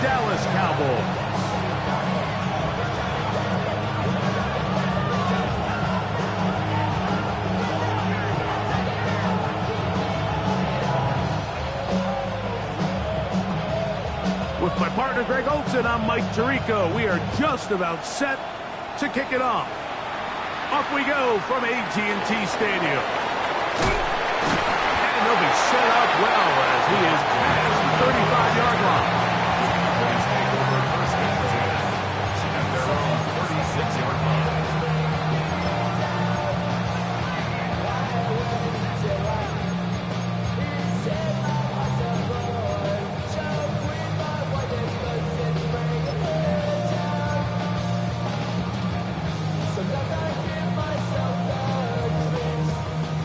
Dallas Cowboys. With my partner Greg Olson, I'm Mike Tirico. We are just about set to kick it off. Off we go from AT&T Stadium. And they'll be set up well as he is past the 35-yard line. Cowboys take over first and 10 at their own 36-yard line.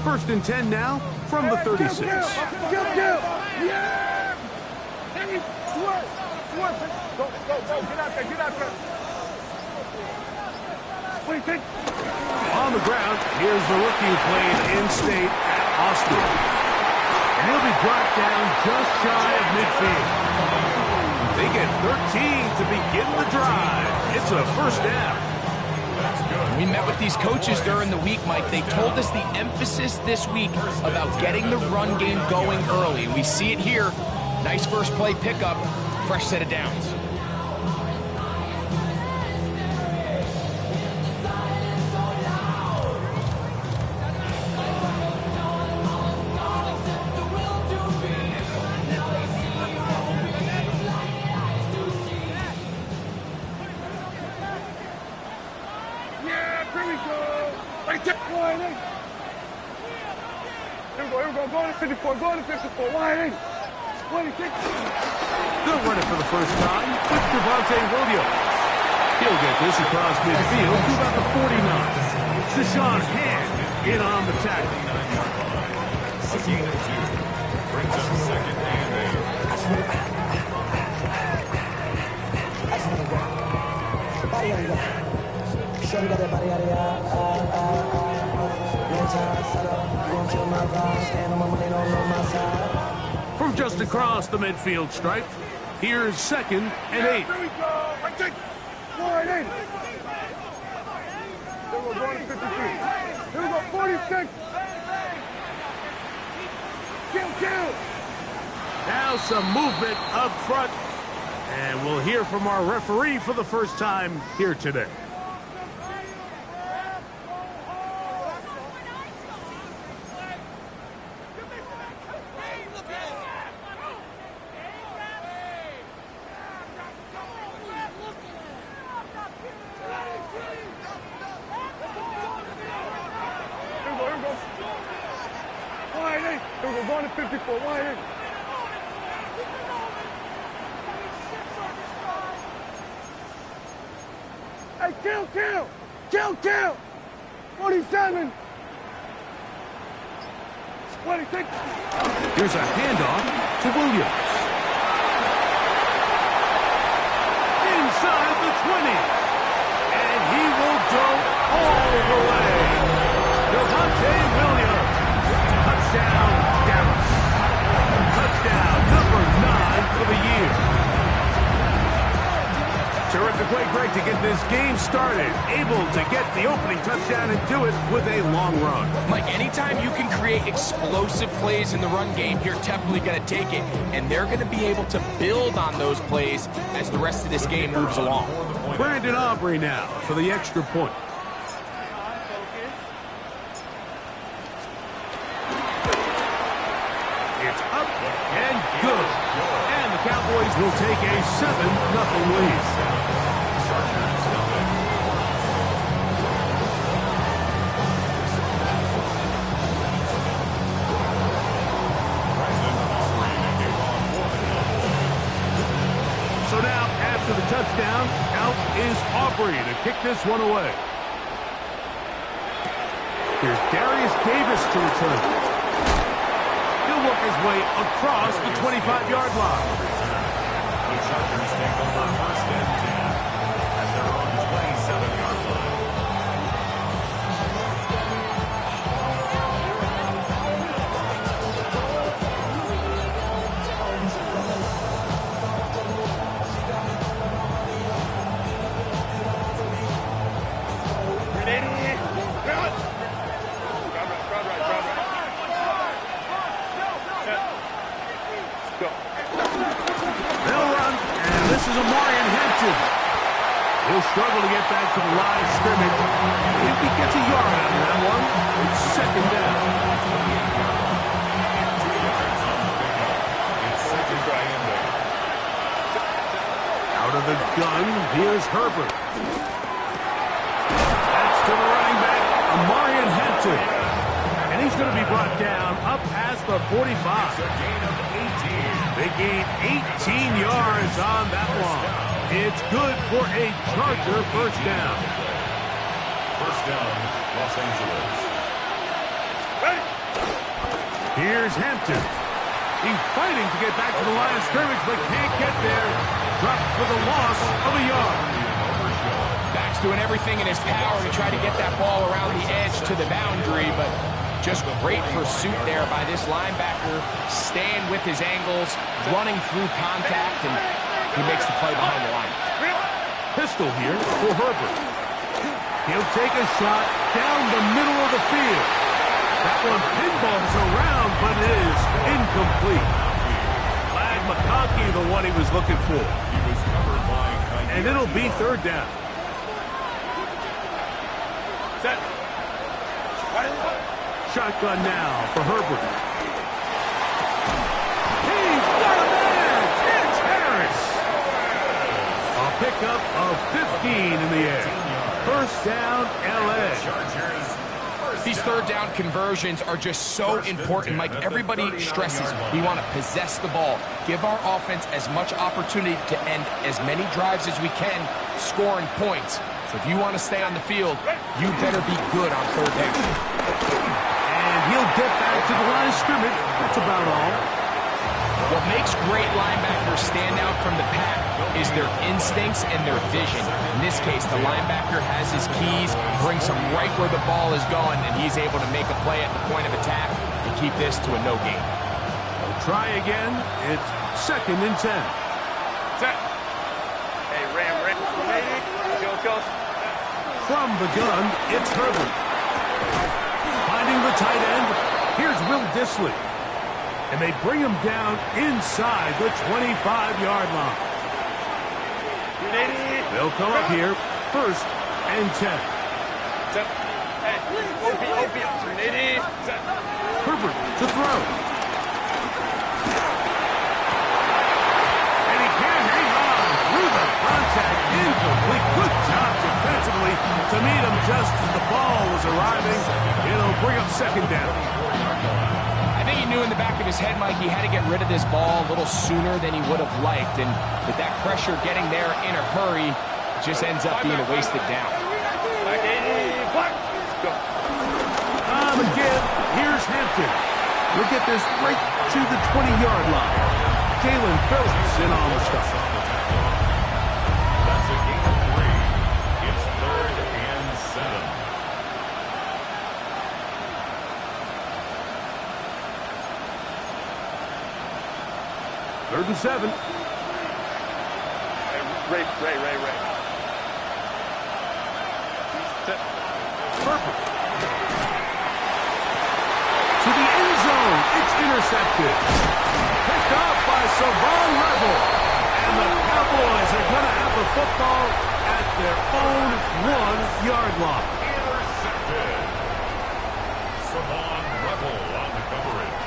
First and 10 now from the 36. Yeah! Hey, work! Go, get out there. Wait, On the ground, here's the rookie who played in-state at Austin. And he'll be brought down just shy of midfield. They get 13 to begin the drive. It's a first down. We met with these coaches during the week, Mike. They told us the emphasis this week about getting the run game going early. We see it here. Nice first play pickup, fresh set of downs. Go to 54, wide in. They'll run it for the first time with Devontae Williams. He'll get this across midfield to about the 49. Deshaun Hand in on the tackle. A gain of 2 brings up second From just across the midfield stripe, here's second and 8. Here we go. Right there. Wide in. Here we go, going to 53. Here we go, 46. Kill. Now some movement up front. And we'll hear from our referee for the first time here today. We're going to 54, wide in. Hey, kill! 47. 26. Here's a handoff to Williams. Inside the 20. And he will go all the way. Devontae Williams. Touchdown, Dallas. Touchdown number 9 for the year. Terrific way, Greg, to get this game started. Able to get the opening touchdown and do it with a long run. Mike, anytime you can create explosive plays in the run game, you're definitely going to take it. And they're going to be able to build on those plays as the rest of this game moves along. Brandon Aubrey now for the extra point. It's up and good. And the Cowboys will take a 7-0 lead. So now, after the touchdown, out is Aubrey to kick this one away. Here's Darius Davis to return. He'll work his way across the 25-yard line. The Chargers take over first and 10 at their own 27-yard line. This is Amarian Hampton. He'll struggle to get back to the line of scrimmage. If he gets a yard out of that one, it's second down. Out of the gun, here's Herbert. That's to the running back, Amarian Hampton. And he's going to be brought down up past the 45. They gain 18 yards on that one. It's good for a Charger first down. First down, Los Angeles. Here's Hampton. He's fighting to get back to the line of scrimmage, but can't get there. Dropped for the loss of a yard. Back's doing everything in his power to try to get that ball around the edge to the boundary, but just great pursuit there by this linebacker, staying with his angles, running through contact, and he makes the play behind the line. Pistol here for Herbert. He'll take a shot down the middle of the field. That one pinballs around, but it is incomplete. Flag McConkey, the one he was looking for. He was covered by Kanye. And it'll be third down. Set. Shotgun now for Herbert. He's got a man! It's Harris! A pickup of 15 in the air. First down, L.A. These third down conversions are just so important, Mike. Everybody stresses we want to possess the ball, give our offense as much opportunity to end as many drives as we can, scoring points. So if you want to stay on the field, you better be good on third down. And he'll get back to the line of scrimmage. That's about all. What makes great linebackers stand out from the pack is their instincts and their vision. In this case, the linebacker has his keys, brings him right where the ball is going, and he's able to make a play at the point of attack and keep this to a no gain. We'll try again. It's second and 10. Set. Hey, Ram, go. From the gun, it's Herbert. Finding the tight end, here's Will Dissly. And they bring him down inside the 25-yard line. They'll come up here, first and 10. Herbert to throw. And he can't hang on through the contact. Incomplete. Good job defensively to meet him just as the ball was arriving. It'll bring up second down. I think he knew in the back of his head, Mike, he had to get rid of this ball a little sooner than he would have liked. And with that pressure getting there in a hurry, it just ends up being a wasted down. On the give, here's Hampton. We'll get this right to the 20-yard line. Jalen Phillips in on the stop. That's a gain of 3. It's third and 7. Third and 7. Ray. Perfect. To the end zone. It's intercepted. Picked off by Savon Level. And the Cowboys are going to have the football at their own 1-yard line. Intercepted. Savon Rebel on the coverage.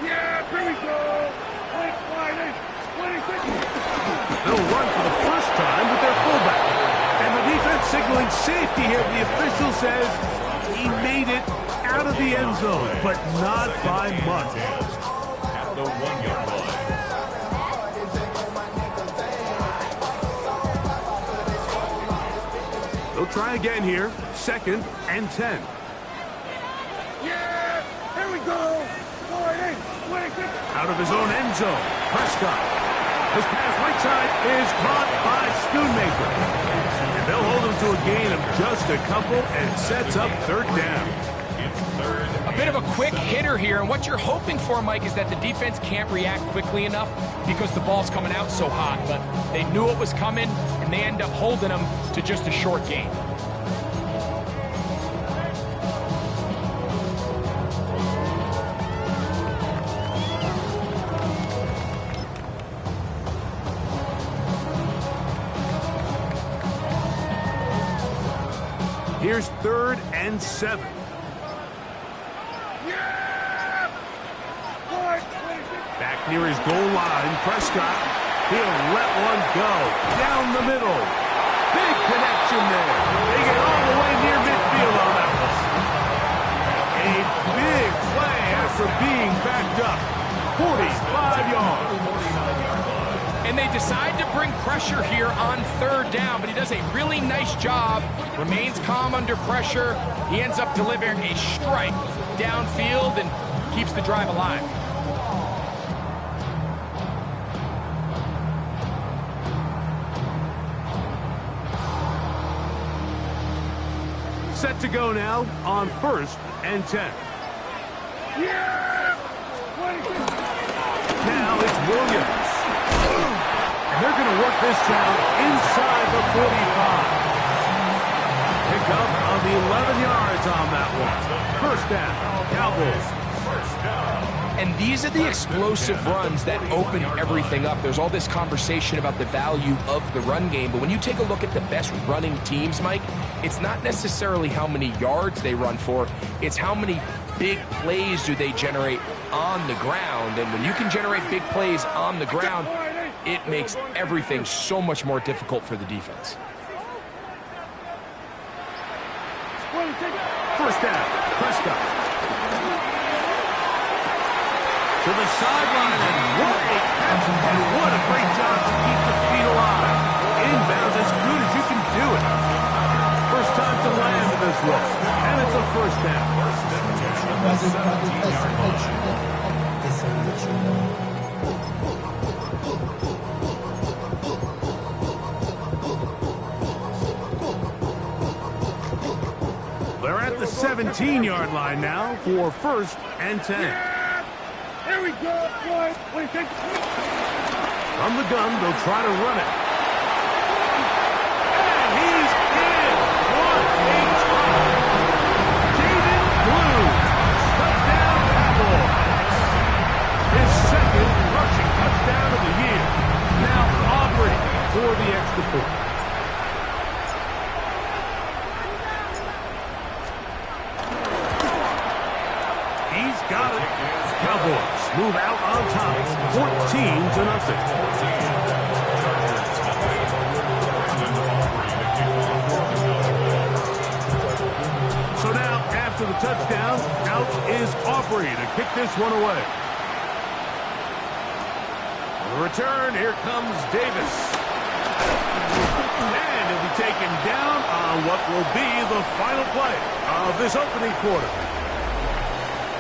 Yeah, here we go. 26. They'll run for the first time with their fullback. And the defense signaling safety here. The official says he made it out of the end zone, but not by much. At the 1-yard line. They'll try again here. Second and 10. Yeah, here we go. 26. Out of his own end zone. Prescott. His pass right side is caught by Schoonmaker. And they'll hold him to a gain of just a couple and sets up third down. It's third. A bit of a quick hitter here, and what you're hoping for, Mike, is that the defense can't react quickly enough because the ball's coming out so hot. But they knew it was coming, and they end up holding him to just a short gain. Here's 3rd and 7. Back near his goal line, Prescott. He'll let one go down the middle. Big connection there. They get all the way near midfield on that one. A big play after being backed up. 45 yards. And they decide to bring pressure here on 3rd down, but he does a really nice job. Remains calm under pressure. He ends up delivering a strike downfield and keeps the drive alive. Set to go now on 1st and 10. Now it's Williams. And they're going to work this down inside the 45. Pick up of 11 yards on that one. 1st down, Cowboys. And these are the explosive runs that open everything up. There's all this conversation about the value of the run game, but when you take a look at the best running teams, Mike, it's not necessarily how many yards they run for, it's how many big plays do they generate on the ground. And when you can generate big plays on the ground, it makes everything so much more difficult for the defense. 1st down, Prescott. To the sideline, and what a catch, and what a great job to keep the feet alive. Inbounds as good as you can do it. First time to land in this one, and it's a 1st down. They're at the 17-yard line now for 1st and 10. Here we go, boys. What do you think? From the gun, they'll try to run it. And he's in. What a try. David Blue. Touchdown, Cowboys. His 2nd rushing touchdown of the year. Now Aubrey for the extra point. He's got it. Cowboys move out on top, 14-0. So now, after the touchdown, out is Aubrey to kick this one away. On the return, here comes Davis. And he'll be taken down on what will be the final play of this opening quarter.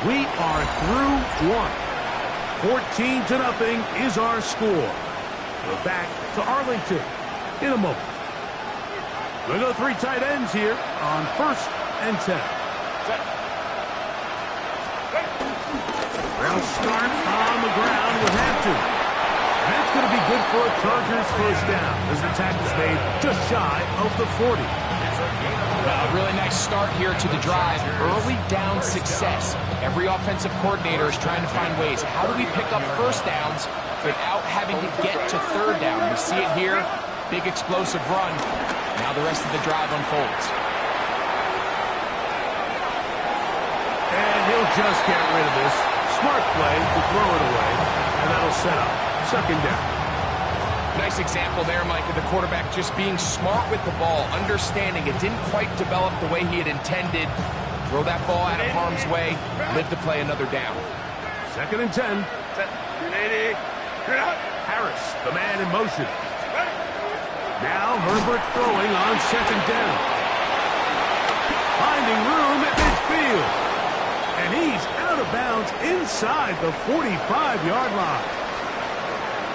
We are through one. 14-0 is our score. We're back to Arlington in a moment. We'll go 3 tight ends here on 1st and 10. They'll start on the ground with Hampton. And that's going to be good for a Chargers 1st down as the tackle's made just shy of the 40. A really nice start here to the drive. Early down success. Every offensive coordinator is trying to find ways. How do we pick up 1st downs without having to get to 3rd down? We see it here. Big explosive run. Now the rest of the drive unfolds. And he'll just get rid of this. Smart play to throw it away. And that'll set up 2nd down. Nice example there, Mike, of the quarterback just being smart with the ball, understanding it didn't quite develop the way he had intended. Throw that ball out of harm's way, live to play another down. 2nd and 10. Harris, the man in motion. Now Herbert throwing on 2nd down. Finding room at midfield. And he's out of bounds inside the 45-yard line.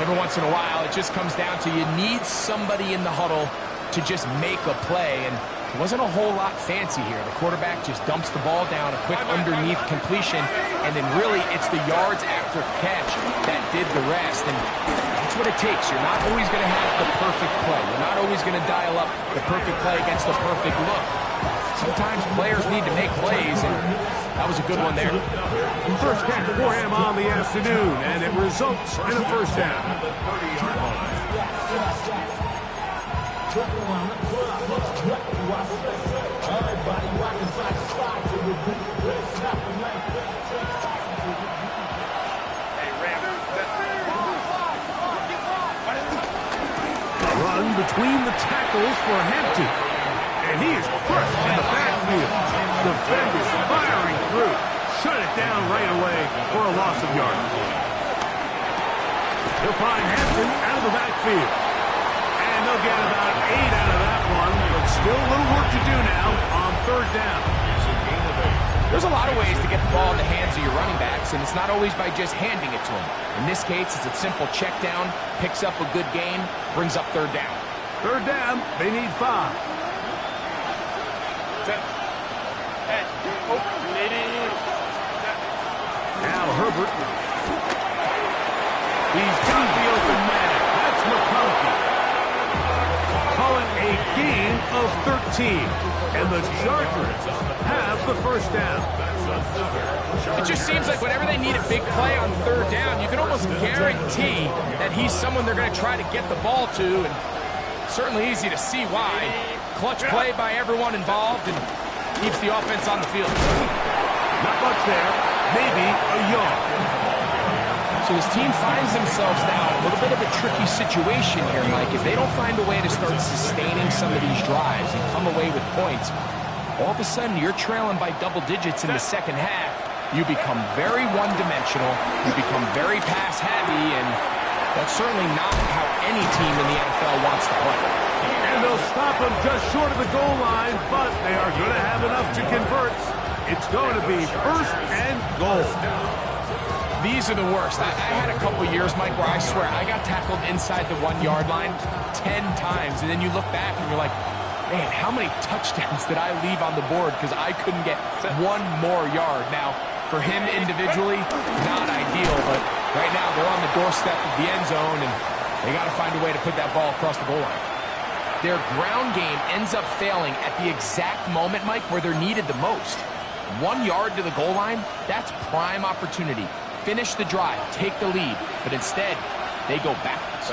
Every once in a while, it just comes down to you need somebody in the huddle to just make a play, and it wasn't a whole lot fancy here. The quarterback just dumps the ball down, a quick underneath completion, and then really it's the yards after catch that did the rest, and that's what it takes. You're not always going to have the perfect play. You're not always going to dial up the perfect play against the perfect look. Sometimes players need to make plays, and that was a good one there. First catch for him on the afternoon, and it results in a 1st down. between the tackles for Hampton. And he is crushed in the backfield. Defenders firing through. Shut it down right away for a loss of yards. He'll find Hampton out of the backfield. And they'll get about 8 out of that one, but still a little work to do now on third down. There's a lot of ways to get the ball in the hands of your running backs, and it's not always by just handing it to them. In this case, it's a simple check down, picks up a good gain, brings up third down. Third down, they need 5. Now Herbert. He's got the open man. That's McConkey. Call it a gain of 13. And the Chargers have the first down. It just seems like whenever they need a big play on third down, you can almost guarantee that he's someone they're going to try to get the ball to, and certainly easy to see why. Clutch play by everyone involved and keeps the offense on the field. Not much there. Maybe a yard. So his team finds themselves now in a little bit of a tricky situation here, Mike. If they don't find a way to start sustaining some of these drives and come away with points, all of a sudden you're trailing by double digits in the second half. You become very one-dimensional. You become very pass-heavy, and that's certainly not how any team in the NFL wants to play. And they'll stop him just short of the goal line, but they are going to have enough to convert. It's going to be first and goal. These are the worst. I had a couple years, Mike, where I swear I got tackled inside the 1 yard line 10 times, and then you look back and you're like, man, how many touchdowns did I leave on the board because I couldn't get one more yard? Now, for him individually, not ideal, but right now they're on the doorstep of the end zone, and they got to find a way to put that ball across the goal line. Their ground game ends up failing at the exact moment, Mike, where they're needed the most. 1 yard to the goal line, that's prime opportunity. Finish the drive, take the lead, but instead, they go backwards.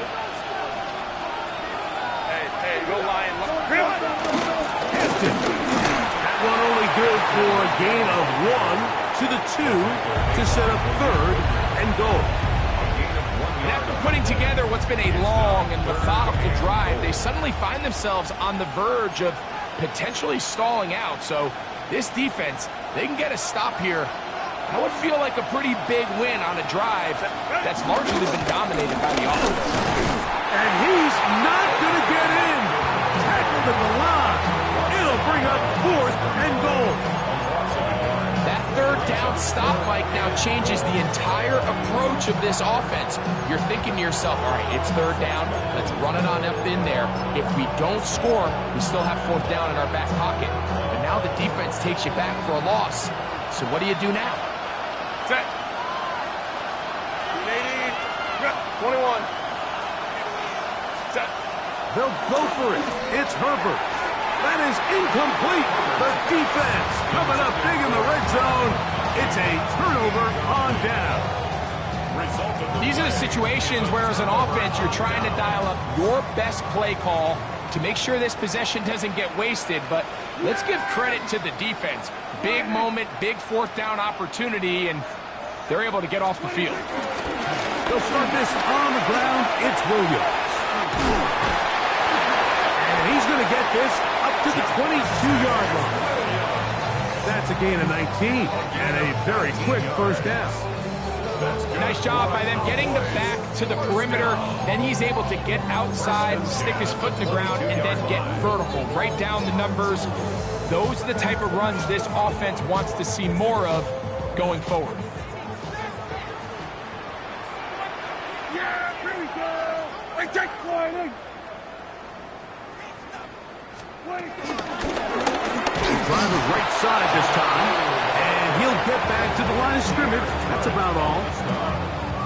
Hey, go Lion. Hampton. That one only good for a gain of 1 to the 2 to set up third and goal. And after putting together what's been a long and methodical drive, they suddenly find themselves on the verge of potentially stalling out. So this defense, they can get a stop here. That would feel like a pretty big win on a drive that's largely been dominated by the offense. And he's not going to get in. Tackled at the line. It'll bring up fourth and goal. That third down stop, Mike, now changes the entire approach of this offense. You're thinking to yourself, all right, it's third down. Let's run it on up in there. If we don't score, we still have fourth down in our back pocket. But now the defense takes you back for a loss. So what do you do now? Set. 21. Set. They'll go for it. It's Herbert. That is incomplete. The defense coming up big in the red zone. It's a turnover on down. These are the situations where as an offense you're trying to dial up your best play call to make sure this possession doesn't get wasted, but let's give credit to the defense. Big moment, big fourth down opportunity, and they're able to get off the field. They'll start this on the ground. It's Williams. And he's going to get this up to the 22-yard line. That's a gain of 19 and a very quick first down. Nice job by them getting the back to the perimeter. Then he's able to get outside, stick his foot in the ground, and then get vertical. Right down the numbers. Those are the type of runs this offense wants to see more of going forward. Yeah, here we go. Hey, take Lion. Driver right side this time. And he'll get back to the line of scrimmage. That's about all.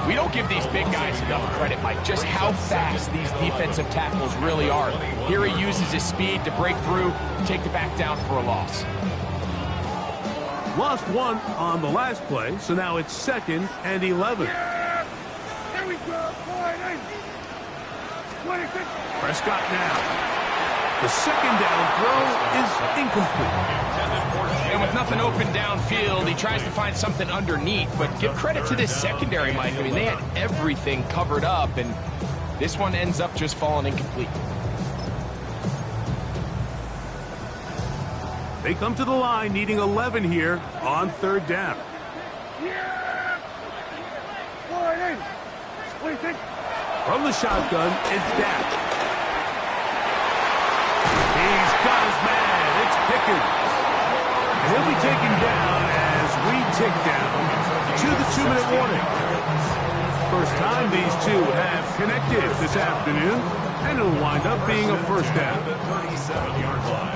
We don't give these big guys enough credit, Mike, just how fast these defensive tackles really are. Here he uses his speed to break through, take the back down for a loss. Lost 1 on the last play, so now it's 2nd and 11. Yeah. Here we go. Lion. 26. Prescott now. The second down throw is incomplete. And with nothing open downfield, he tries to find something underneath. But give credit to this secondary, Mike. I mean, they had everything covered up, and this one ends up just falling incomplete. They come to the line needing 11 here on third down. Yeah! What do you think? From the shotgun, it's Dak. He's got his man. It's Pickens. And he'll be taken down as we tick down to the 2-minute warning. First time these two have connected this afternoon, and it'll wind up being a first down. 37-yard line.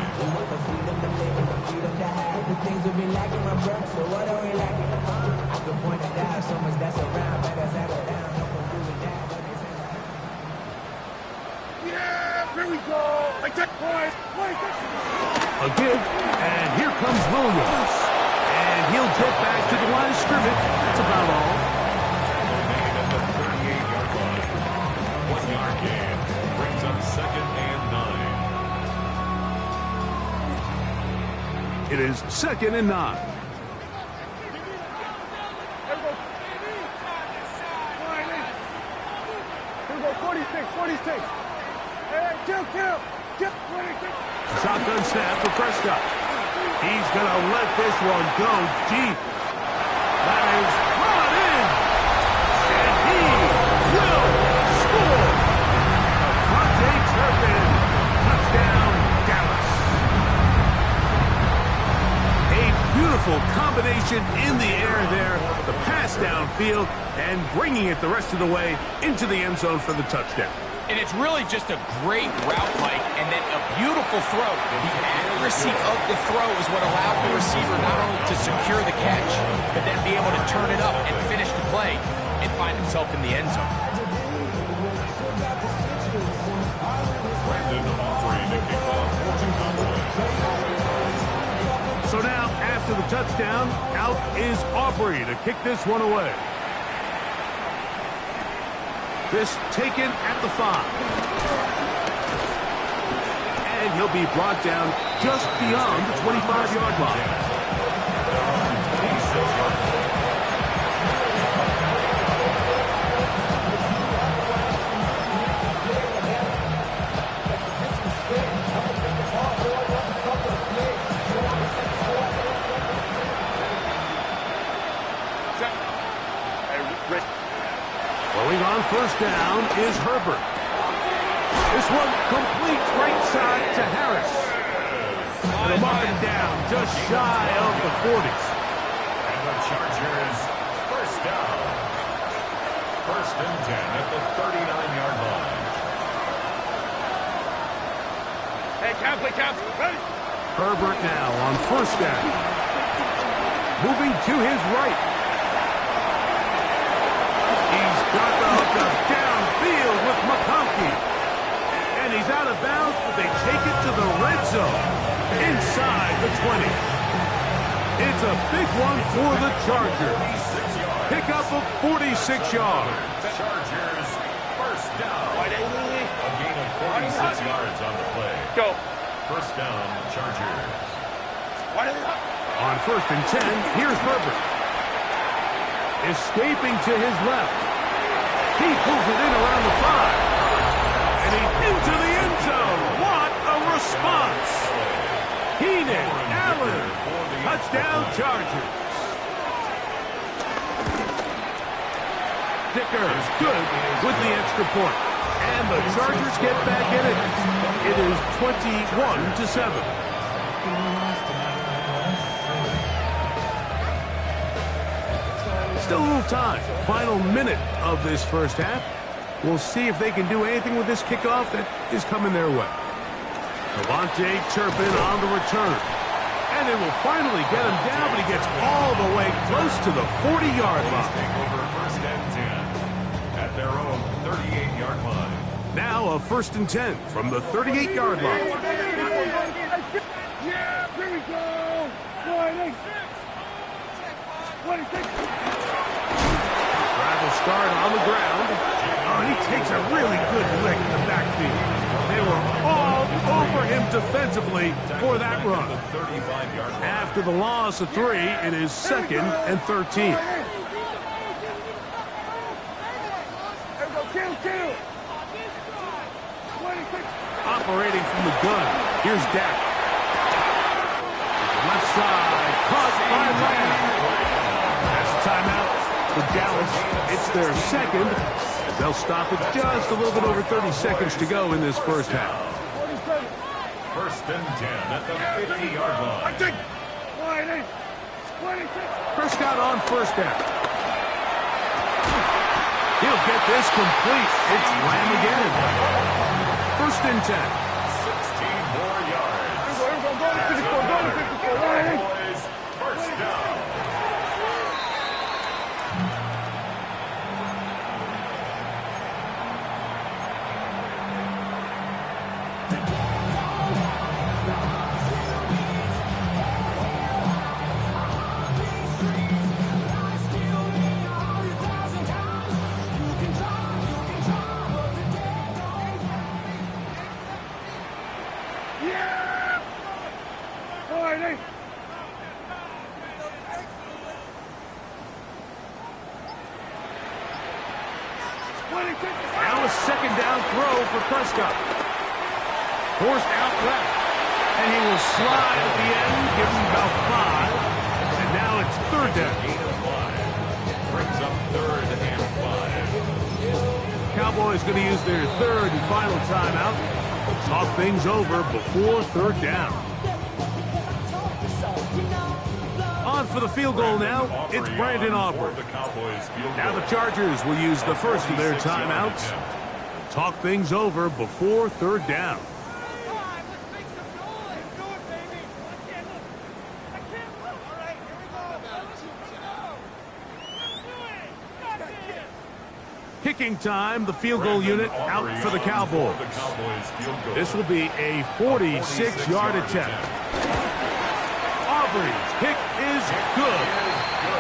Yeah! Here we go! I take point! A give, and here comes Williams. And he'll get back to the line of scrimmage. That's about all. Made at the 38-yard line. 1-yard gain. Brings up 2nd and 9. It is 2nd and 9. Here we go, 46. Hey, kill! 46. Shotgun snap for Prescott. He's going to let this one go deep. That is brought in. And he will score. Devontae Turpin. Touchdown, Dallas. A beautiful combination in the air there. The pass downfield and bringing it the rest of the way into the end zone for the touchdown. And it's really just a great route, Mike, and then a beautiful throw. The accuracy of the throw is what allowed the receiver not only to secure the catch, but then be able to turn it up and finish the play and find himself in the end zone. Brandon offering to kick off for the Cowboys. So now, after the touchdown, out is Aubrey to kick this one away. This taken at the 5. And he'll be brought down just beyond the 25-yard line. Going on first down is Herbert. This one complete right side to Harris. And a mark down just shy of the 40s. And the Chargers first down. 1st and 10 at the 39-yard line. Hey, count, ready? Herbert now on first down. Moving to his right. He's got the hookup downfield with McConkey. And he's out of bounds, but they take it to the red zone. Inside the 20. It's a big one for the Chargers. Pick up of 46 yards. Chargers first down. A gain of 46 yards on the play. Go. First down, Chargers. On 1st and 10, here's Herbert. Escaping to his left. He pulls it in around the 5. And he's into the end zone. What a response. Keenan Allen. Touchdown Chargers. Dicker is good with the extra point. And the Chargers get back in it. It is 21-7. Still a little time. Final minute of this first half. We'll see if they can do anything with this kickoff that is coming their way. Devontae Turpin on the return. And they will finally get him down, but he gets all the way close to the 40-yard line. Take over 1st and 10 at their own 38-yard line. Now a 1st and 10 from the 38-yard line. Yeah, here we go. 26. Travel start on the ground. Oh, he takes a really good lick in the backfield. They were all over him defensively for that run. After the loss of 3, it is 2nd and 13. Kill. Operating from the gun. Here's Dak. Dallas. It's their second. They'll stop it just a little bit over 30 seconds to go in this first half. First and 10 at the 50-yard line. Prescott on first down. He'll get this complete. It's Lamb again. First and 10. 16 more yards. Cowboys, first down. Now a second down throw for Prescott. Forced out left. And he will slide at the end, give him about 5. And now it's third down. Brings up third and 5. Cowboys going to use their third and final timeout. Talk things over before third down. On for the field goal now, it's Brandon Aubrey. Now the Chargers will use the first of their timeouts. Talk things over before third down. Kicking time, the field goal unit out for the Cowboys. This will be a 46-yard attempt. Aubrey's kick is good.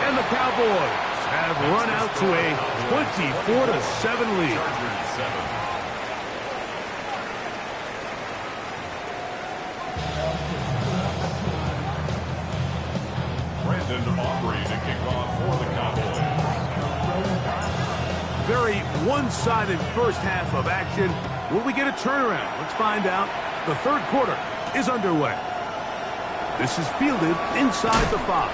And the Cowboys have run out to a 24-7 lead. Brandon Aubrey to kick off for the Cowboys. Very one-sided first half of action. Will we get a turnaround? Let's find out. The third quarter is underway. This is fielded inside the 5.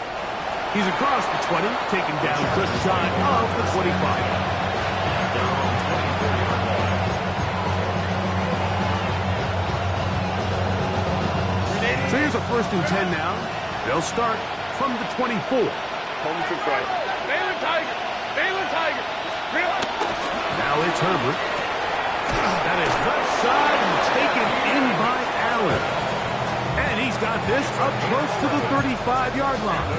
He's across the 20, taken down just shy of the 25. So here's a first and 10 now. They'll start from the 24. Baylor Tiger! Baylor Tiger! Now it's Herbert. That is left side and taken in by Allen. And he's got this up close to the 35-yard line.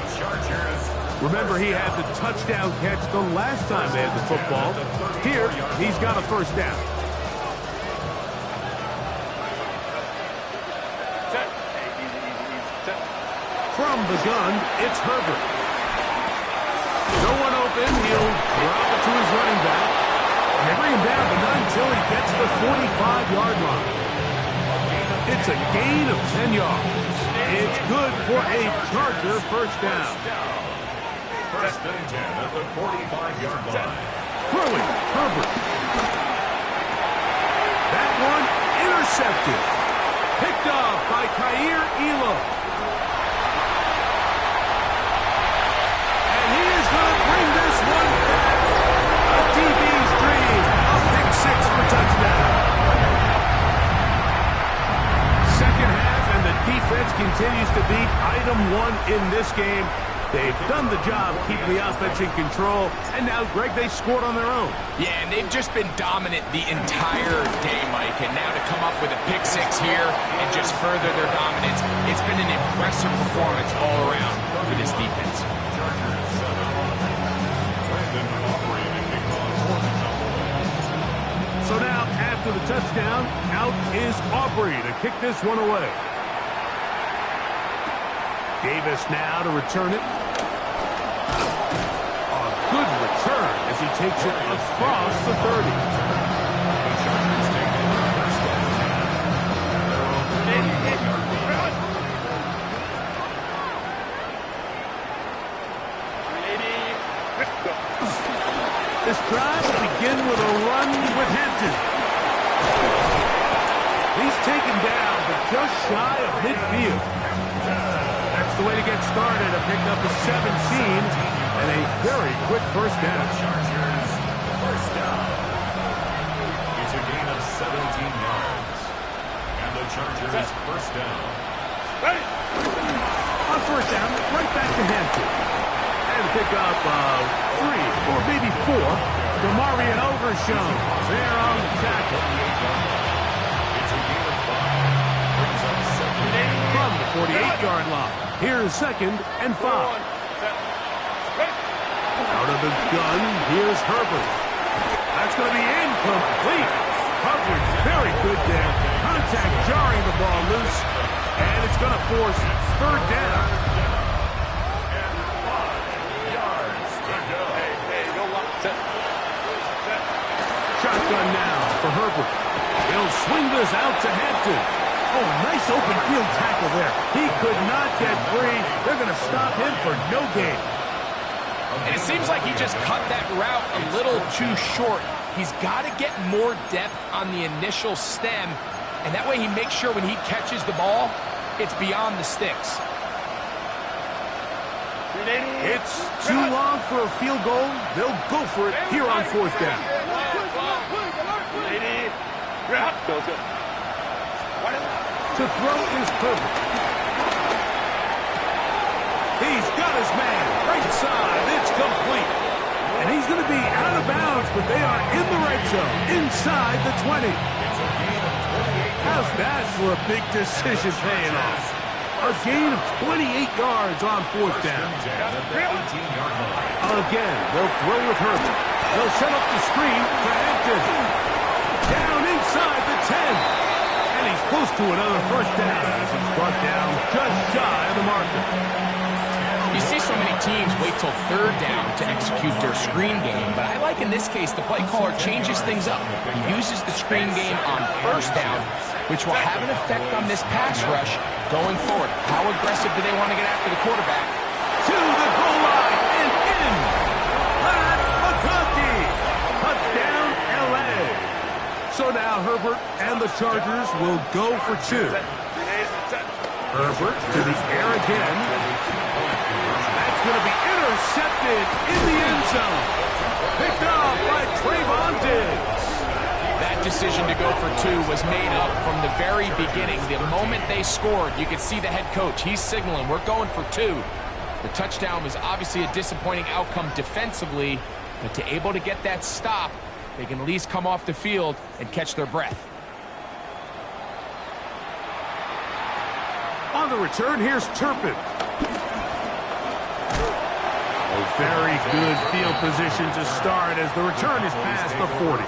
Remember, he had the touchdown catch the last time they had the football. Here, he's got a first down. From the gun, it's Herbert. No one open. He'll drop it to his running back. And they bring him down, but not until he gets the 45-yard line. It's a gain of 10 yards. It's good for a Charger first down. First and 10 at the 45-yard line. Throwing, Herbert. That one intercepted. Picked off by Kaiir Elam. And he is going to bring this one back. A DB's dream. A pick 6 for touchdown. Second half, and the defense continues to be item 1 in this game. They've done the job keeping the offense in control, and now, Greg, they scored on their own. Yeah, and they've just been dominant the entire day, Mike. And now to come up with a pick 6 here and just further their dominance, it's been an impressive performance all around for this defense. So now, after the touchdown, out is Aubrey to kick this one away. Davis now to return it. A good return as he takes it across the 30. This drive will begin with a run with Hampton. He's taken down, but just shy of midfield. That's the way to get started. A pickup of 17. And a very quick first down. Chargers, first down. It's a gain of 17 yards. And the Chargers, first down. On first down, right back to Hampton. And pick up 3 or maybe 4. DeMarvion Overshown there on the tackle. It's a gain of 5. Brings up 7. From the 48-yard line. Here's 2nd and 5. Out of the gun, here's Herbert. That's going to be incomplete. Coverage very good there. Contact jarring the ball loose. And it's going to force 3rd down. And 5 yards to go. Shotgun now for Herbert. He'll swing this out to Hampton. Oh, nice open field tackle there. He could not get free. They're going to stop him for no gain. And it seems like he just cut that route a little too short. He's got to get more depth on the initial stem, and that way he makes sure when he catches the ball, it's beyond the sticks. It's too long for a field goal. They'll go for it here on 4th down. To throw is Herbert. He's got his man. Right side. It's complete. And he's going to be out of bounds, but they are in the red zone, inside the 20. How's that for a big decision paying off? A gain of 28 yards on 4th down. Again, they'll throw with Herbert. They'll set up the screen for Hampton. Down inside the 10. And he's close to another first down as he's brought down just shy of the marker. You see so many teams wait till 3rd down to execute their screen game, but I like in this case the play caller changes things up. He uses the screen game on 1st down, which will have an effect on this pass rush going forward. How aggressive do they want to get after the quarterback? To the goal line and in. Pat McConkey. Touchdown, L.A. So now Herbert and the Chargers will go for 2. Herbert to the air again. That's going to be intercepted in the end zone. Picked up by Trayvon Diggs. That decision to go for 2 was made up from the very beginning. The moment they scored, you could see the head coach. He's signaling, we're going for 2. The touchdown was obviously a disappointing outcome defensively, but to able to get that stop, they can at least come off the field and catch their breath. On the return, here's Turpin. A very good field position to start as the return is past the 40.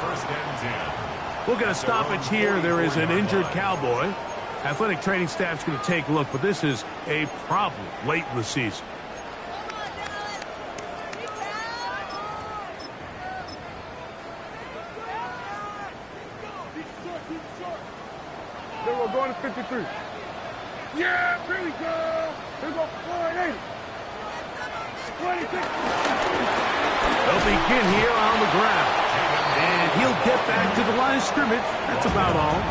We'll get a stoppage here. There is an injured Cowboy. Athletic training staff's going to take a look, but this is a problem late in the season. We're going to 53. Yeah, here we go. Here we go. 480. 26. They'll begin here on the ground. And he'll get back to the line of scrimmage. That's about all.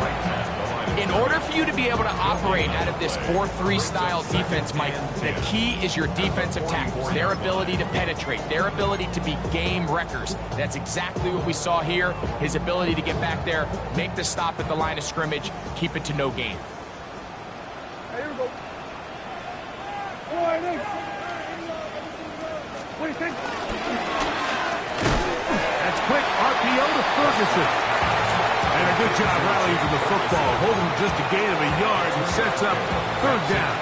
In order for you to be able to operate out of this 4-3 style defense, Mike, the key is your defensive tackles, their ability to penetrate, their ability to be game wreckers. That's exactly what we saw here, his ability to get back there, make the stop at the line of scrimmage, keep it to no gain. Hey, here we go. 480. 26. That's quick RPO to Ferguson. And a good job rallying to the football, holding just a gain of a yard and sets up 3rd down.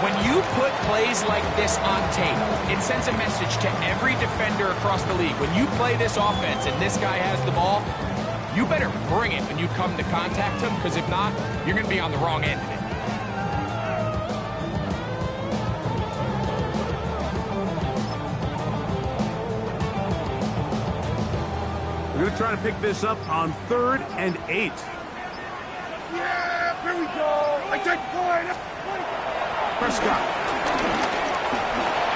When you put plays like this on tape, it sends a message to every defender across the league. When you play this offense and this guy has the ball, you better bring it when you come to contact him, because if not, you're going to be on the wrong end of it. We're going to try to pick this up on 3rd and 8. Yeah, here we go. I take point. Prescott.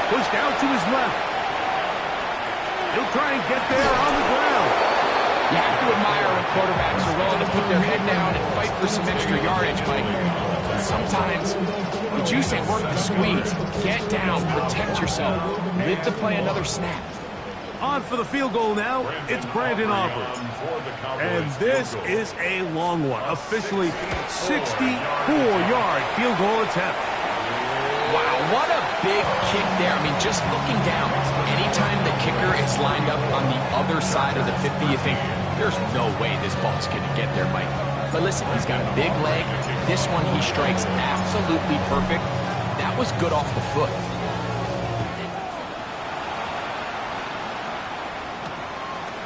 Pushed out to his left. He'll try and get there on the ground. You have to admire when quarterbacks are willing to put their head down and fight for some extra yardage, Mike. But sometimes the juice ain't worth the squeeze. Get down, protect yourself, live to play another snap. On for the field goal now, it's Brandon Aubrey. And this is a long one, officially 64-yard field goal attempt. Wow, what a big kick there. I mean, just looking down, anytime the kicker is lined up on the other side of the 50, you think, there's no way this ball's going to get there, Mike. But listen, he's got a big leg. This one he strikes absolutely perfect. That was good off the foot.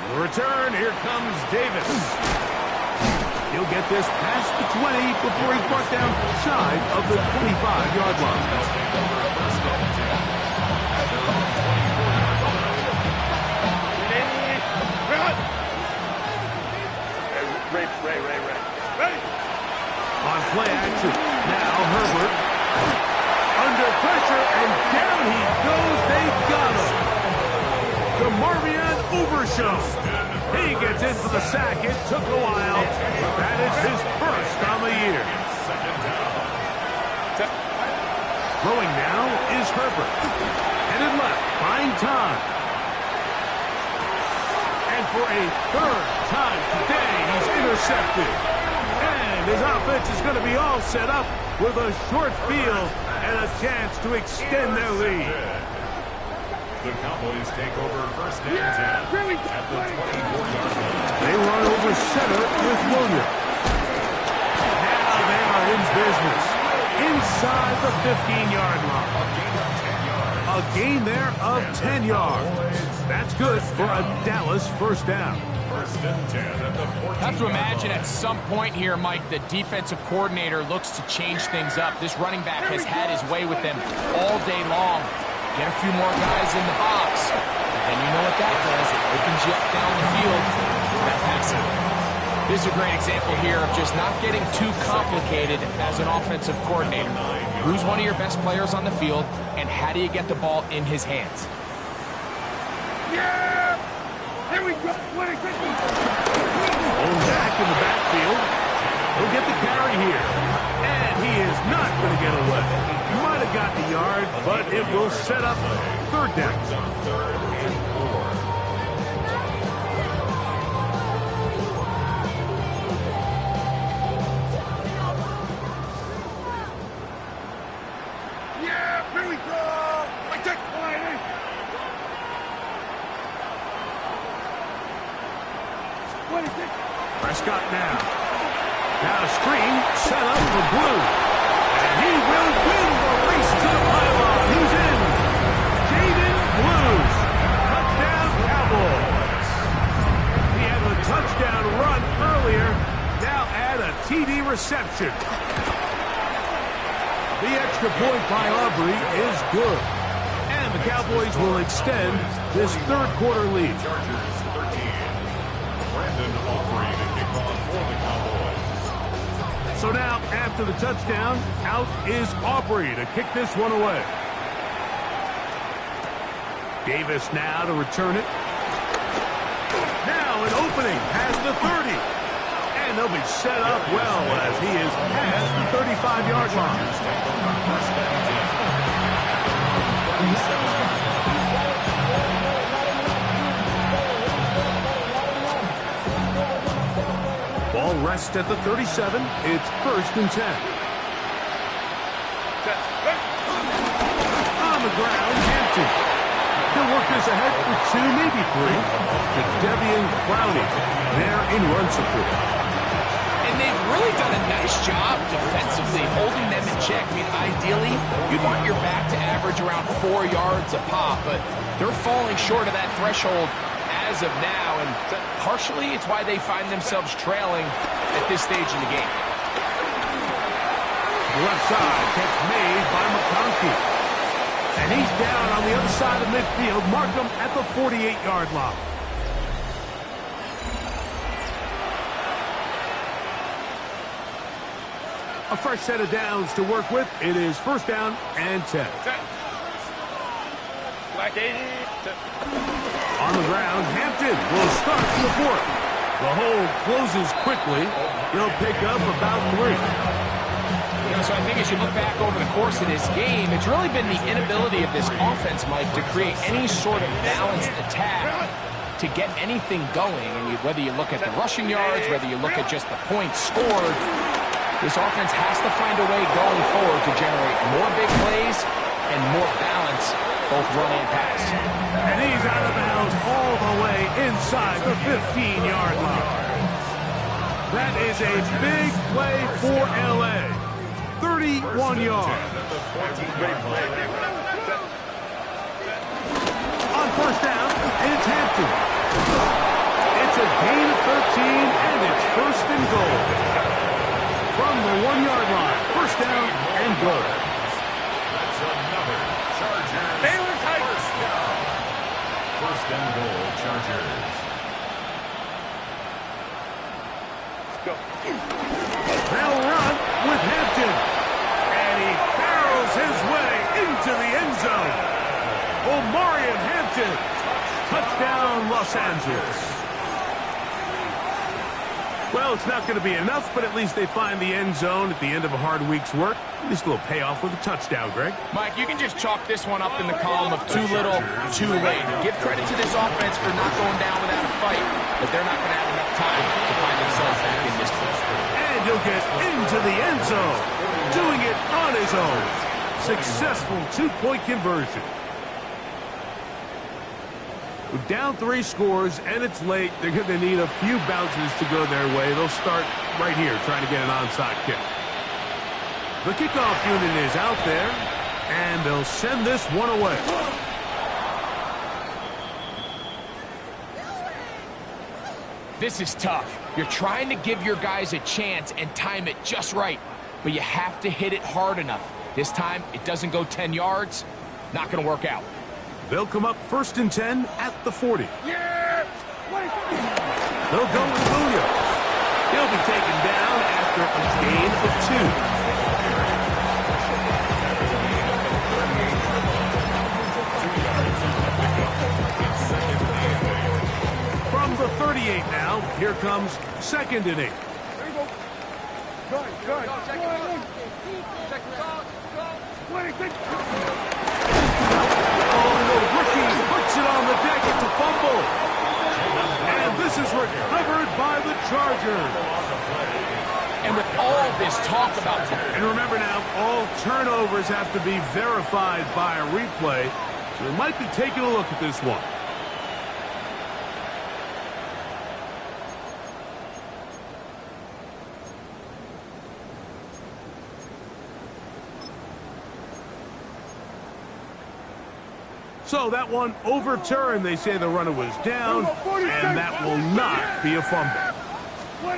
The return, here comes Davis. He'll get this past the 20 before he's brought down shy of the 25-yard line. Ray. On play action, now Herbert. Under pressure, and down he goes. They got him. The Marvion Overshow. He gets in for the sack. It took a while. That is his first on the year. Throwing now is Herbert. Headed left, buying time. And for a third time today, he's intercepted. And his offense is going to be all set up with a short field and a chance to extend their lead. The Cowboys take over first and 10 at the 24-yard line. They run over center with Williams. Now they are in business inside the 15-yard line. A gain there of 10 yards. That's good for a Dallas first down. First and 10 at the 14. Have to imagine at some point here, Mike, the defensive coordinator looks to change things up. This running back has had his way with them all day long. Get a few more guys in the box. And then you know what that does. It opens you up down the field. That passing. This is a great example here of just not getting too complicated as an offensive coordinator. Who's one of your best players on the field, and how do you get the ball in his hands? Yeah! Here we go. Going back in the backfield. He'll get the carry here. And he is not going to get away. Might have gotten a yard, but it will set up third down. Third and 4. Yeah! Here we go! I take line. Prescott now. Now a screen set up for Blue. And he will win the race to the pylon. He's in. Jaden Blues. Touchdown Cowboys. He had a touchdown run earlier. Now add a TD reception. The extra point by Aubrey is good. And the Cowboys will extend this third quarter lead. Chargers 13. Brandon Aubrey to kick off for the Cowboys. So now, after the touchdown, out is Aubrey to kick this one away. Davis now to return it. Now an opening has the 30. And they'll be set up well as he is past the 35-yard line. First and 10. Ball rests at the 37. It's first and 10. On the ground, Hampton. He'll work this ahead for 2, maybe 3. To Devian Clowney there in run support. And they've really done a nice job defensively holding them in check. I mean, ideally, you'd want your back to average around 4 yards a pop, but they're falling short of that threshold as of now, and partially it's why they find themselves trailing at this stage in the game. Left side, catch made by McConkey. And he's down on the other side of midfield. Mark him at the 48-yard line. A fresh set of downs to work with. It is first down and 10. Black 80. On the ground, Hampton will start the fourth. The hole closes quickly. He'll pick up about 3. So I think as you look back over the course of this game, it's really been the inability of this offense, Mike, to create any sort of balanced attack to get anything going. And whether you look at the rushing yards, whether you look at just the points scored, this offense has to find a way going forward to generate more big plays and more balance, both run and pass. And he's out of bounds all the way inside the 15-yard line. That is a big play for L.A. 31 yards. On first down, it's Hampton. It's a gain of 13, and it's first and goal. From the 1-yard line, first down and goal. That's another Chargers first down. First and goal, Chargers. They'll run with Hampton. And he barrels his way into the end zone. Omarion Hampton. Touchdown, Los Angeles. Well, it's not going to be enough, but at least they find the end zone at the end of a hard week's work. At least a little payoff with a touchdown, Greg. Mike, you can just chalk this one up in the column of too little, too late. Give credit to this offense for not going down without a fight, but they're not going to have enough time to find themselves back in this place. And he'll get into the end zone, doing it on his own. Successful 2-point conversion. Down 3 scores, and it's late. They're going to need a few bounces to go their way. They'll start right here, trying to get an onside kick. The kickoff unit is out there, and they'll send this one away. This is tough. You're trying to give your guys a chance and time it just right, but you have to hit it hard enough. This time, it doesn't go 10 yards. Not going to work out. They'll come up first and 10 at the 40. Yeah! They'll go with Williams. He'll be taken down after a gain of 2. From the 38 now, here comes second and 8. There you go. Good. The rookie puts it on the deck. It's a fumble. And this is recovered by the Chargers. And with all this talk about... And remember now, all turnovers have to be verified by a replay. So we might be taking a look at this one. So that one overturned. They say the runner was down, and that will not be a fumble. They'll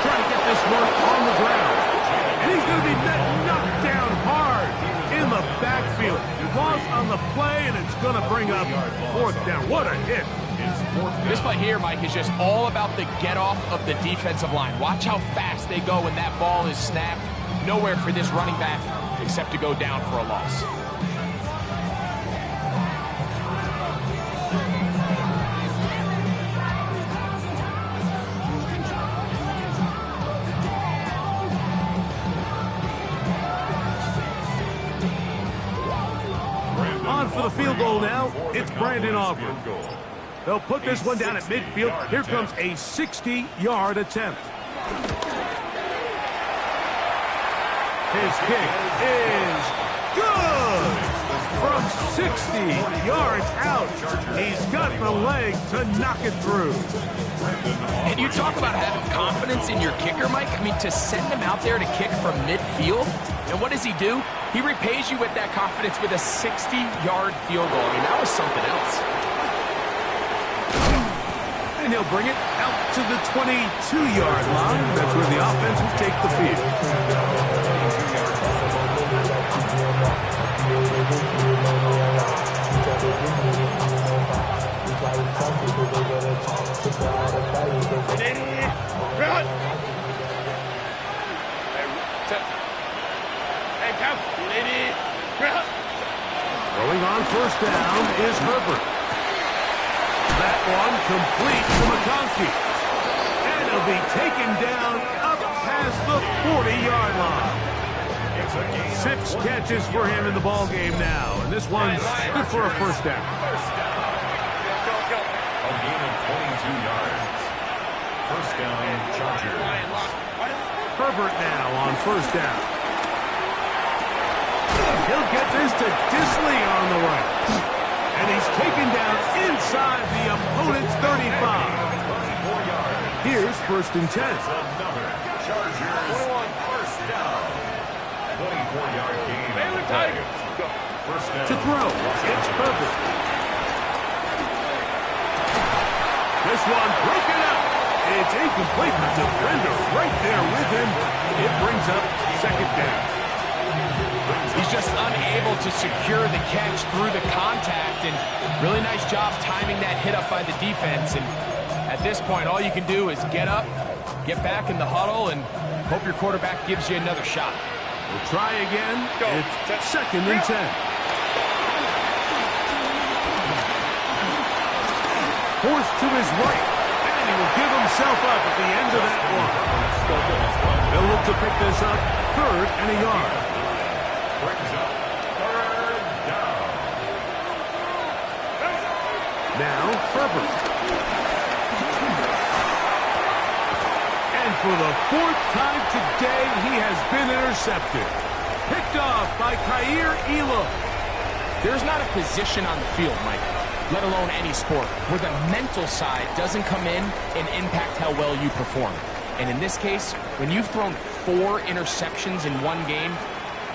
try to get this one on the ground. And he's going to be knocked down hard in the backfield. Loss on the play, and it's going to bring up fourth down. What a hit. This play here, Mike, is just all about the get-off of the defensive line. Watch how fast they go when that ball is snapped. Nowhere for this running back except to go down for a loss. For the field goal now, it's Brandon Aubrey. They'll put this one down at midfield. Here comes a 60-yard attempt. His kick is good! From 60 yards out, he's got the leg to knock it through. And you talk about having confidence in your kicker, Mike. I mean, to send him out there to kick from midfield, and what does he do? He repays you with that confidence with a 60-yard field goal. I mean, that was something else. And he'll bring it out to the 22-yard line. That's where the offense will take the field. Going on first down is Herbert. That that one complete to McConkey. And he'll be taken down up past the 40-yard line. 6 catches for him in the ballgame now. And this one's good for a first down. A gain of 22 yards. First down, Chargers. Herbert now on first down. He'll get this to Disley on the right. And he's taken down inside the opponent's 35. Here's first and 10. Another Chargers first down. 24-yard gain. First down. To throw, it's Herbert. This one broken up. It's incomplete. The defender right there with him. It brings up second down. He's just unable to secure the catch through the contact, and really nice job timing that hit up by the defense. And at this point, all you can do is get up, get back in the huddle, and hope your quarterback gives you another shot. We'll try again. It's second and 10. Forced to his right, and he will give himself up at the end of that one. They'll look to pick this up, third and a yard. Brings up third down. Now Herbert. And for the 4th time today, he has been intercepted. Picked off by Kaiir Elam. There's not a position on the field, Mike, let alone any sport, where the mental side doesn't come in and impact how well you perform. And in this case, when you've thrown 4 interceptions in one game,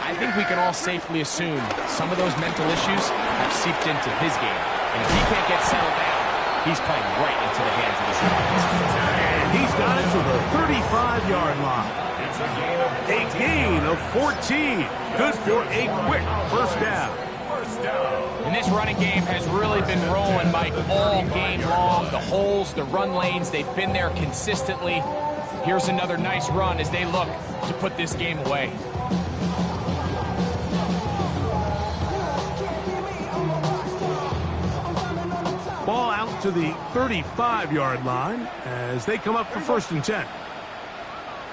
I think we can all safely assume some of those mental issues have seeped into his game. And if he can't get settled down, he's playing right into the hands of his opponents. And he's got it to the 35-yard line. It's a gain of 14. Good for a quick first down. And this running game has really been rolling, Mike, all game long. The holes, the run lanes, they've been there consistently. Here's another nice run as they look to put this game away. Ball out to the 35-yard line as they come up for first and 10.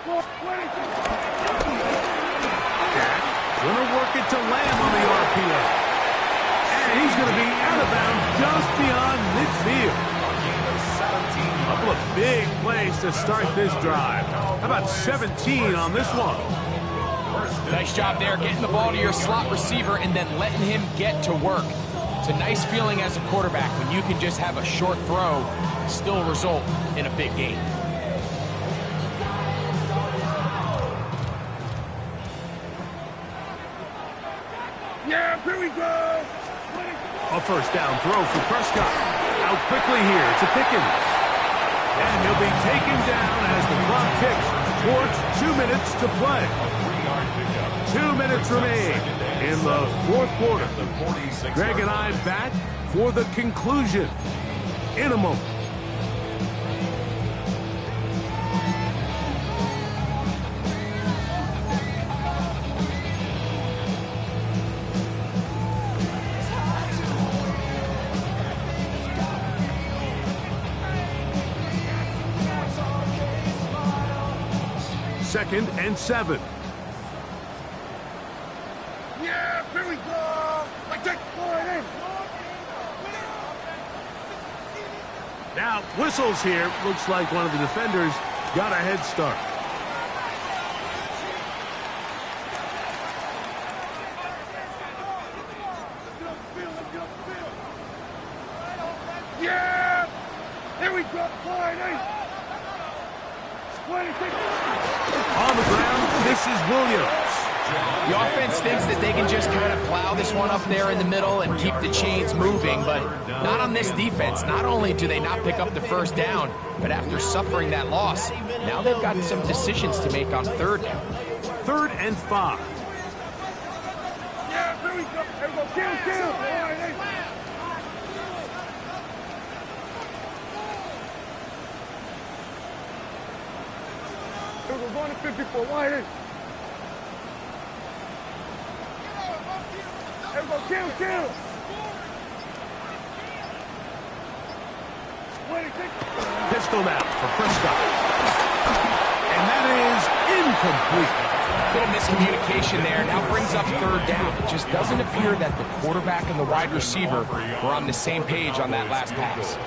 Going to work it to Lamb on the RPO. And he's going to be out of bounds just beyond midfield. A couple of big plays to start this drive. How about 17 on this one? Nice job there, getting the ball to your slot receiver and then letting him get to work. It's a nice feeling as a quarterback when you can just have a short throw, still result in a big gain. Yeah, here we go. A first down throw for Prescott. Out quickly here to Pickens. And he'll be taken down as the clock ticks towards 2 minutes to play. 2 minutes remain in the 4th quarter. Greg and I back for the conclusion in a moment. Second and 7. Yeah, here we go. I take point in. Now, whistles here. Looks like one of the defenders got a head start. Yeah, here we go. Point in. On the ground, this is Williams. The offense thinks that they can just kind of plow this one up there in the middle and keep the chains moving, but not on this defense. Not only do they not pick up the first down, but after suffering that loss, now they've got some decisions to make on third down. 3rd and 5. Yeah, here we go. Here we go. Kill. We're going to 54 wide in. Here we go, kill. Pistol now for Prescott. And that is incomplete. Little miscommunication there. Now brings up third down. It just doesn't appear that the quarterback and the wide receiver were on the same page on that last pass.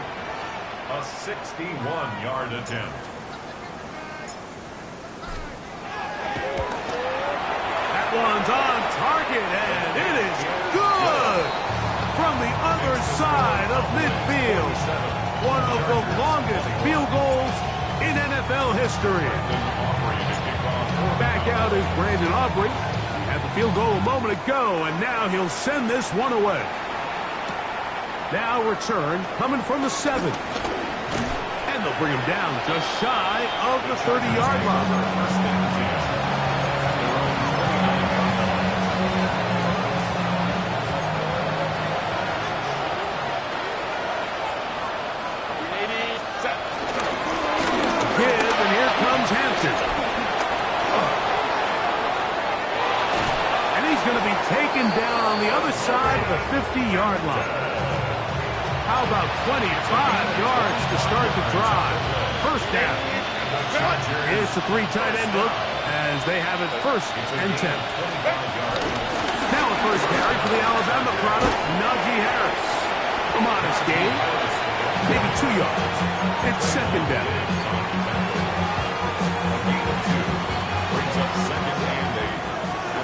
A 61-yard attempt. That one's on target, and it is good from the other side of midfield. One of the longest field goals in NFL history. Back out is Brandon Aubrey. Had the field goal a moment ago, and now he'll send this one away. Now return coming from the 7. And they'll bring him down just shy of the 30-yard line. Taken down on the other side of the 50-yard line. How about 25 yards to start the drive? First down. It's a 3 tight end look as they have it first and 10. Now a first carry for the Alabama product, Najee Harris. A modest gain, maybe 2 yards. It's second down. Brings up second and 8.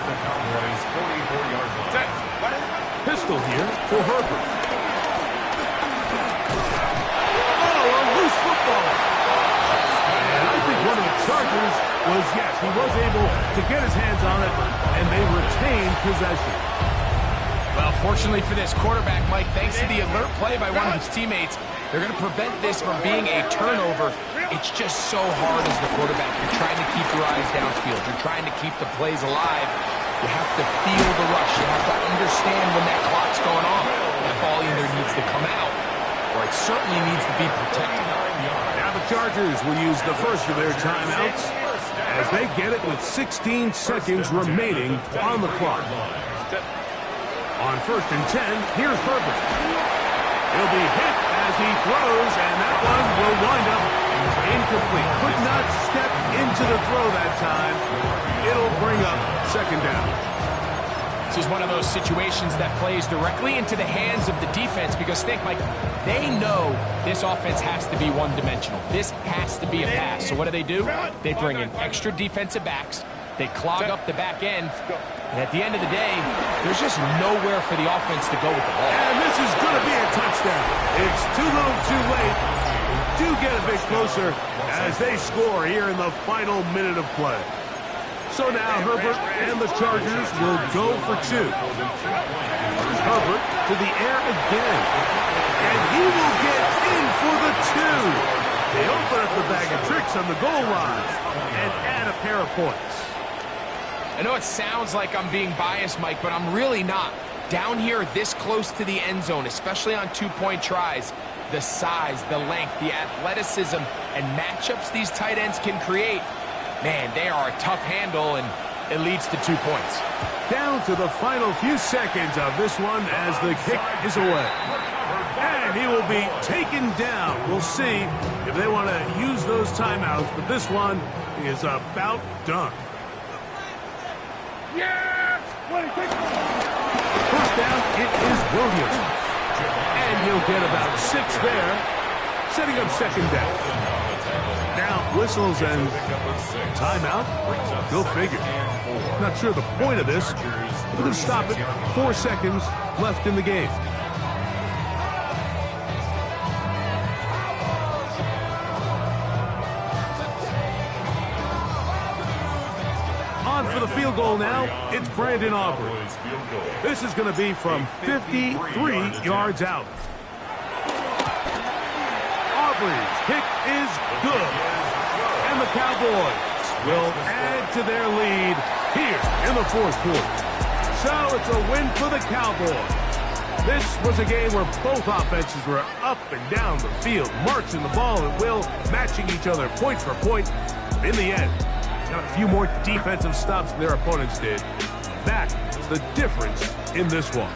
The Cowboys 44-yard line. Pistol here for Herbert. Oh, a loose football. And I think one of the Chargers was, yes, he was able to get his hands on it, and they retained possession. Well, fortunately for this quarterback, Mike, thanks to the alert play by one of his teammates, they're going to prevent this from being a turnover. It's just so hard as the quarterback. You're trying to keep your eyes downfield. You're trying to keep the plays alive. You have to feel the rush. You have to understand when that clock's going on. That ball either needs to come out, or it certainly needs to be protected. Now the Chargers will use the first of their timeouts as they get it with 16 seconds remaining on the clock. On first and 10, here's Herbert. He'll be hit as he throws, and that one will wind up incomplete. Could not step into the throw that time. It'll bring up second down. This is one of those situations that plays directly into the hands of the defense because think, Mike, they know this offense has to be one-dimensional. This has to be a pass. So what do? They bring in extra defensive backs. They clog up the back end. And at the end of the day, there's just nowhere for the offense to go with the ball. And this is going to be a touchdown. It's too little too late. Do get a bit closer as they score here in the final minute of play. So now Herbert and the Chargers will go for 2. Herbert to the air again. And he will get in for the 2. They open up the bag of tricks on the goal line and add a pair of points. I know it sounds like I'm being biased, Mike, but I'm really not. Down here this close to the end zone, especially on 2-point tries, the size, the length, the athleticism, and matchups these tight ends can create, man, they are a tough handle, and it leads to 2 points. Down to the final few seconds of this one as the kick is away. And he will be taken down. We'll see if they want to use those timeouts, but this one is about done. Yes! First down, it is Williams. And he'll get about 6 there, setting up second down. Now, whistles and timeout. Go figure. Not sure the point of this. We're going to stop it. 4 seconds left in the game. On for the field goal now, it's Brandon Aubrey. This is going to be from 53 yards out. Aubrey's kick is good. And the Cowboys will add to their lead here in the fourth quarter. So it's a win for the Cowboys. This was a game where both offenses were up and down the field, marching the ball at will, matching each other point for point. In the end, got a few more defensive stops than their opponents did. That's the difference in this one.